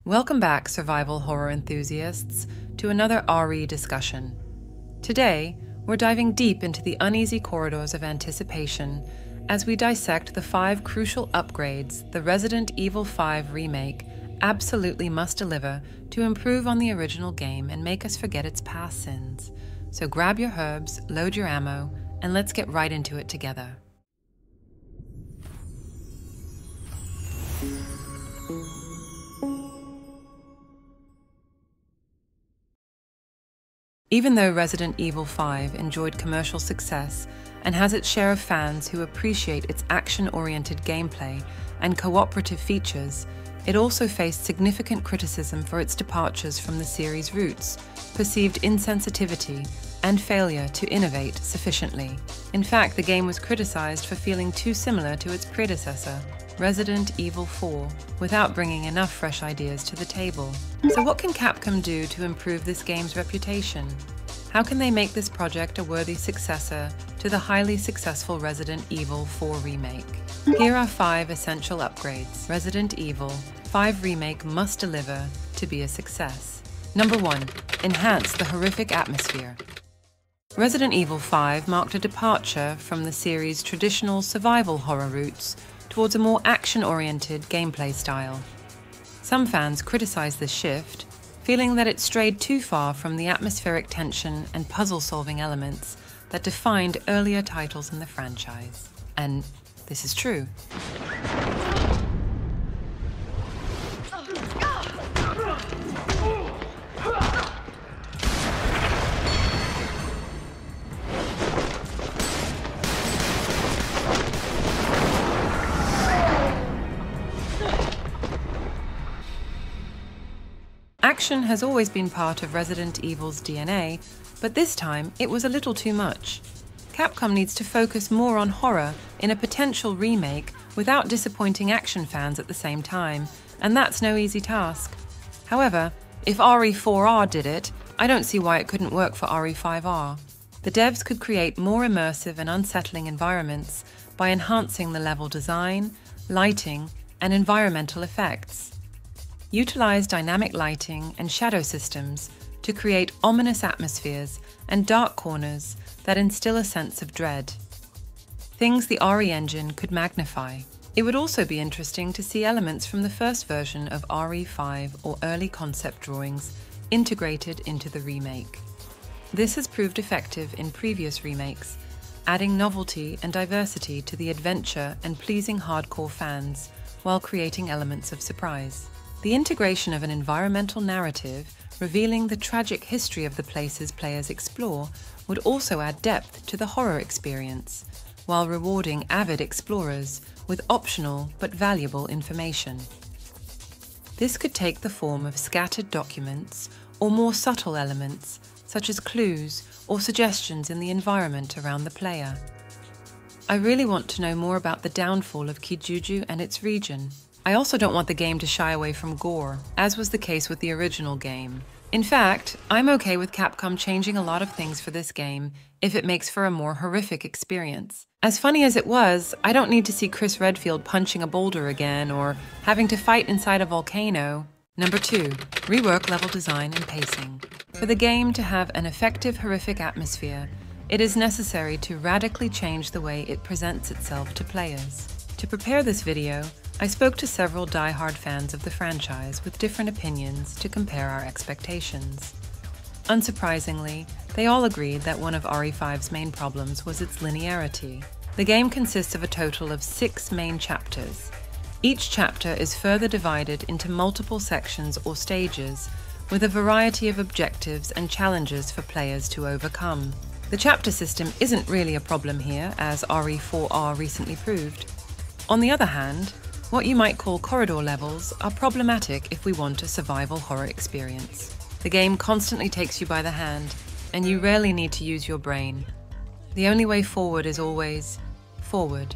Welcome back, survival horror enthusiasts, to another RE discussion. Today, we're diving deep into the uneasy corridors of anticipation as we dissect the 5 crucial upgrades the Resident Evil 5 remake absolutely must deliver to improve on the original game and make us forget its past sins. So grab your herbs, load your ammo, and let's get right into it together. Even though Resident Evil 5 enjoyed commercial success and has its share of fans who appreciate its action-oriented gameplay and cooperative features, it also faced significant criticism for its departures from the series' roots, perceived insensitivity, and failure to innovate sufficiently. In fact, the game was criticized for feeling too similar to its predecessor, Resident Evil 4, without bringing enough fresh ideas to the table. So what can Capcom do to improve this game's reputation? How can they make this project a worthy successor to the highly successful Resident Evil 4 remake? Here are 5 essential upgrades Resident Evil 5 remake must deliver to be a success. Number 1. Enhance the horrific atmosphere. Resident Evil 5 marked a departure from the series' traditional survival horror roots towards a more action-oriented gameplay style. Some fans criticized this shift, feeling that it strayed too far from the atmospheric tension and puzzle-solving elements that defined earlier titles in the franchise. And this is true. Action has always been part of Resident Evil's DNA, but this time it was a little too much. Capcom needs to focus more on horror in a potential remake without disappointing action fans at the same time, and that's no easy task. However, if RE5R did it, I don't see why it couldn't work for RE5R. The devs could create more immersive and unsettling environments by enhancing the level design, lighting, and environmental effects. Utilize dynamic lighting and shadow systems to create ominous atmospheres and dark corners that instill a sense of dread. Things the RE engine could magnify. It would also be interesting to see elements from the first version of RE5 or early concept drawings integrated into the remake. This has proved effective in previous remakes, adding novelty and diversity to the adventure and pleasing hardcore fans while creating elements of surprise. The integration of an environmental narrative revealing the tragic history of the places players explore would also add depth to the horror experience, while rewarding avid explorers with optional but valuable information. This could take the form of scattered documents or more subtle elements, such as clues or suggestions in the environment around the player. I really want to know more about the downfall of Kijuju and its region. I also don't want the game to shy away from gore, as was the case with the original game. In fact, I'm okay with Capcom changing a lot of things for this game if it makes for a more horrific experience. As funny as it was, I don't need to see Chris Redfield punching a boulder again or having to fight inside a volcano. Number 2, rework level design and pacing. For the game to have an effective horrific atmosphere, it is necessary to radically change the way it presents itself to players. To prepare this video, I spoke to several die-hard fans of the franchise with different opinions to compare our expectations. Unsurprisingly, they all agreed that one of RE5's main problems was its linearity. The game consists of a total of 6 main chapters. Each chapter is further divided into multiple sections or stages, with a variety of objectives and challenges for players to overcome. The chapter system isn't really a problem here, as RE4R recently proved. On the other hand, what you might call corridor levels are problematic if we want a survival horror experience. The game constantly takes you by the hand, and you rarely need to use your brain. The only way forward is always forward.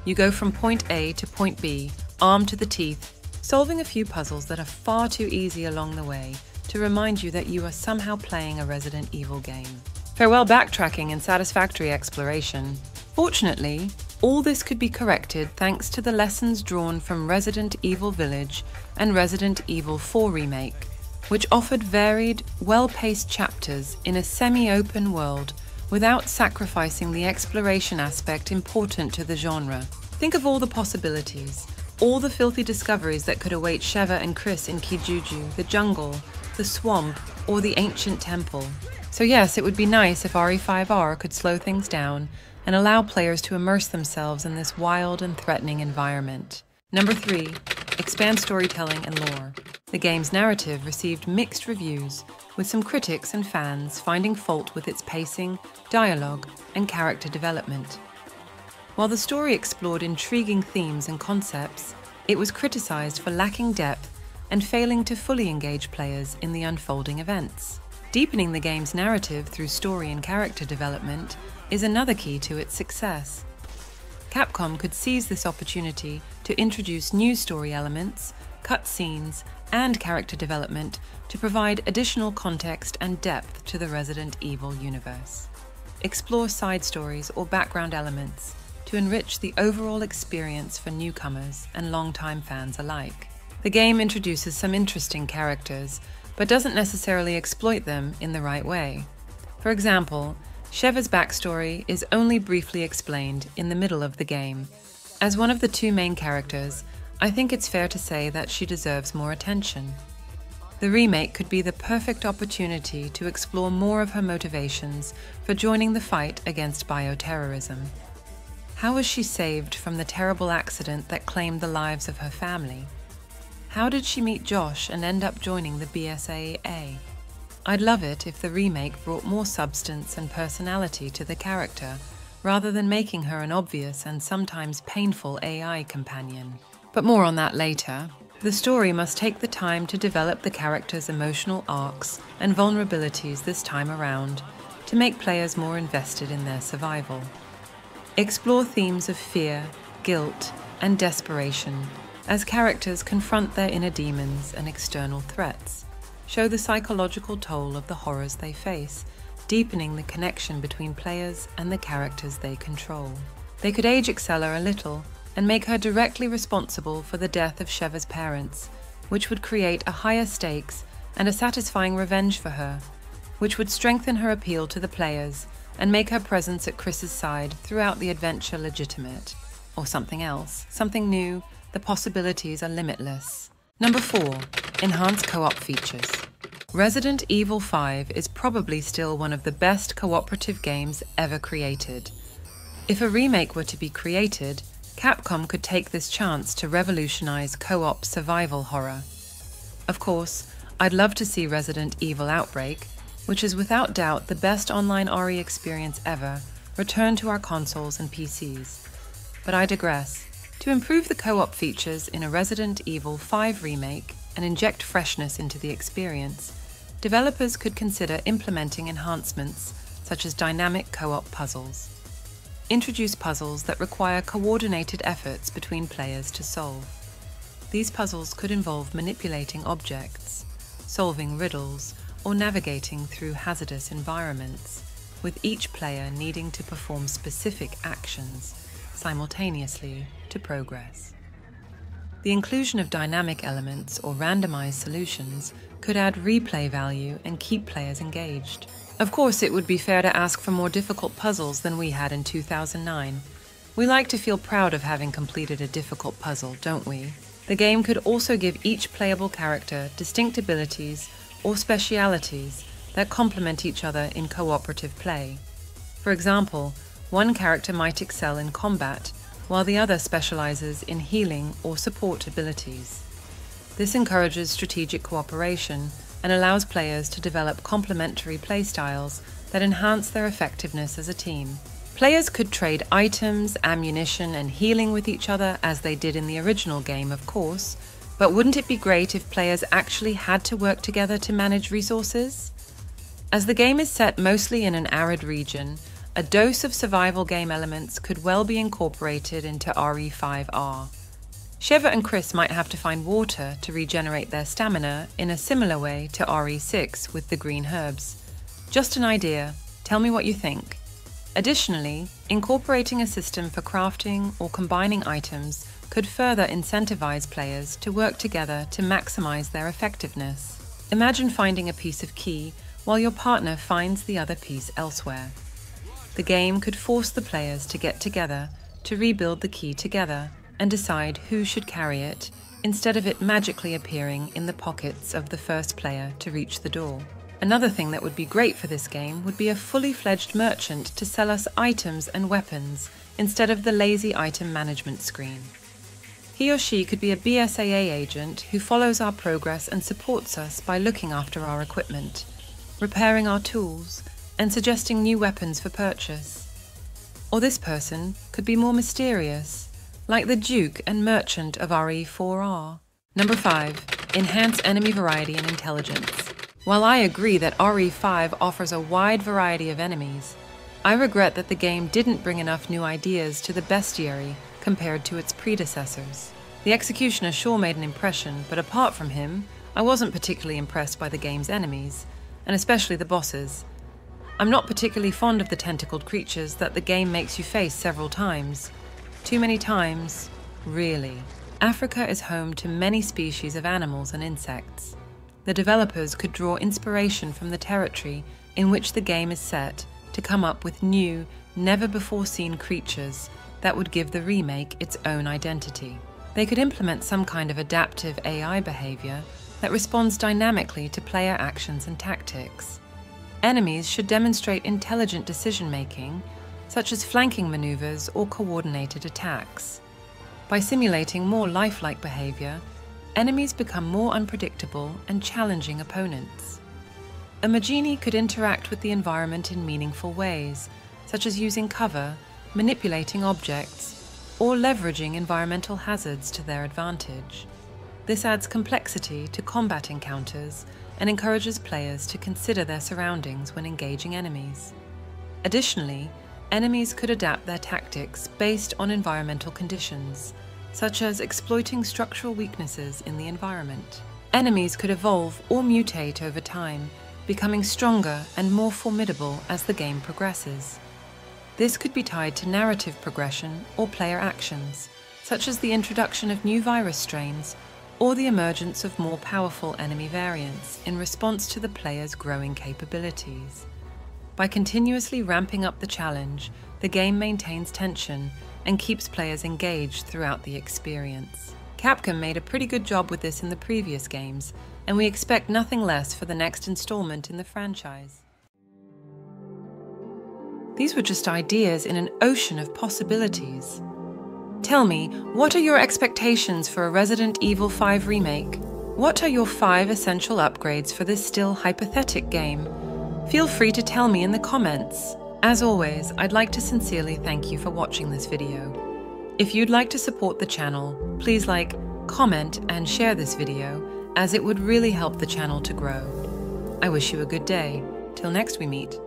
You go from point A to point B, armed to the teeth, solving a few puzzles that are far too easy along the way to remind you that you are somehow playing a Resident Evil game. Farewell backtracking and satisfactory exploration. Fortunately, All this could be corrected thanks to the lessons drawn from Resident Evil Village and Resident Evil 4 Remake, which offered varied, well-paced chapters in a semi-open world without sacrificing the exploration aspect important to the genre. Think of all the possibilities, all the filthy discoveries that could await Sheva and Chris in Kijuju, the jungle, the swamp, or the ancient temple. So yes, it would be nice if RE5R could slow things down and allow players to immerse themselves in this wild and threatening environment. Number 3, expand storytelling and lore. The game's narrative received mixed reviews, with some critics and fans finding fault with its pacing, dialogue, and character development. While the story explored intriguing themes and concepts, it was criticized for lacking depth and failing to fully engage players in the unfolding events. Deepening the game's narrative through story and character development is another key to its success. Capcom could seize this opportunity to introduce new story elements, cutscenes, and character development to provide additional context and depth to the Resident Evil universe. Explore side stories or background elements to enrich the overall experience for newcomers and longtime fans alike. The game introduces some interesting characters, but doesn't necessarily exploit them in the right way. For example, Sheva's backstory is only briefly explained in the middle of the game. As one of the two main characters, I think it's fair to say that she deserves more attention. The remake could be the perfect opportunity to explore more of her motivations for joining the fight against bioterrorism. How was she saved from the terrible accident that claimed the lives of her family? How did she meet Josh and end up joining the B.S.A.A? I'd love it if the remake brought more substance and personality to the character, rather than making her an obvious and sometimes painful AI companion. But more on that later. The story must take the time to develop the character's emotional arcs and vulnerabilities this time around, to make players more invested in their survival. Explore themes of fear, guilt, and desperation as characters confront their inner demons and external threats. Show the psychological toll of the horrors they face, deepening the connection between players and the characters they control. They could age Excella a little and make her directly responsible for the death of Sheva's parents, which would create a higher stakes and a satisfying revenge for her, which would strengthen her appeal to the players and make her presence at Chris's side throughout the adventure legitimate. Or something else, something new. The possibilities are limitless. Number 4, enhance co-op features. Resident Evil 5 is probably still one of the best cooperative games ever created. If a remake were to be created, Capcom could take this chance to revolutionize co-op survival horror. Of course, I'd love to see Resident Evil Outbreak, which is without doubt the best online RE experience ever, return to our consoles and PCs. But I digress. To improve the co-op features in a Resident Evil 5 remake and inject freshness into the experience, developers could consider implementing enhancements such as dynamic co-op puzzles. Introduce puzzles that require coordinated efforts between players to solve. These puzzles could involve manipulating objects, solving riddles, or navigating through hazardous environments, with each player needing to perform specific actions simultaneously to progress. The inclusion of dynamic elements or randomized solutions could add replay value and keep players engaged. Of course, it would be fair to ask for more difficult puzzles than we had in 2009. We like to feel proud of having completed a difficult puzzle, don't we? The game could also give each playable character distinct abilities or specialities that complement each other in cooperative play. For example, one character might excel in combat, while the other specializes in healing or support abilities. This encourages strategic cooperation and allows players to develop complementary playstyles that enhance their effectiveness as a team. Players could trade items, ammunition, and healing with each other as they did in the original game, of course, but wouldn't it be great if players actually had to work together to manage resources? As the game is set mostly in an arid region, a dose of survival game elements could well be incorporated into RE5R. Sheva and Chris might have to find water to regenerate their stamina in a similar way to RE6 with the green herbs. Just an idea. Tell me what you think. Additionally, incorporating a system for crafting or combining items could further incentivize players to work together to maximize their effectiveness. Imagine finding a piece of key while your partner finds the other piece elsewhere. The game could force the players to get together to rebuild the key together and decide who should carry it, instead of it magically appearing in the pockets of the first player to reach the door. Another thing that would be great for this game would be a fully fledged merchant to sell us items and weapons instead of the lazy item management screen. He or she could be a B.S.A.A. agent who follows our progress and supports us by looking after our equipment, repairing our tools, and suggesting new weapons for purchase. Or this person could be more mysterious, like the Duke and Merchant of RE5R. Number 5. Enhance enemy variety and intelligence. While I agree that RE5 offers a wide variety of enemies, I regret that the game didn't bring enough new ideas to the bestiary compared to its predecessors. The executioner sure made an impression, but apart from him, I wasn't particularly impressed by the game's enemies, and especially the bosses. I'm not particularly fond of the tentacled creatures that the game makes you face several times. Too many times, really. Africa is home to many species of animals and insects. The developers could draw inspiration from the territory in which the game is set to come up with new, never-before-seen creatures that would give the remake its own identity. They could implement some kind of adaptive AI behavior that responds dynamically to player actions and tactics. Enemies should demonstrate intelligent decision-making, such as flanking maneuvers or coordinated attacks. By simulating more lifelike behavior, enemies become more unpredictable and challenging opponents. A Magini could interact with the environment in meaningful ways, such as using cover, manipulating objects, or leveraging environmental hazards to their advantage. This adds complexity to combat encounters and encourages players to consider their surroundings when engaging enemies. Additionally, enemies could adapt their tactics based on environmental conditions, such as exploiting structural weaknesses in the environment. Enemies could evolve or mutate over time, becoming stronger and more formidable as the game progresses. This could be tied to narrative progression or player actions, such as the introduction of new virus strains or the emergence of more powerful enemy variants in response to the player's growing capabilities. By continuously ramping up the challenge, the game maintains tension and keeps players engaged throughout the experience. Capcom made a pretty good job with this in the previous games, and we expect nothing less for the next installment in the franchise. These were just ideas in an ocean of possibilities. Tell me, what are your expectations for a Resident Evil 5 remake? What are your 5 essential upgrades for this still hypothetical game? Feel free to tell me in the comments. As always, I'd like to sincerely thank you for watching this video. If you'd like to support the channel, please like, comment, and share this video, as it would really help the channel to grow. I wish you a good day. Till next we meet.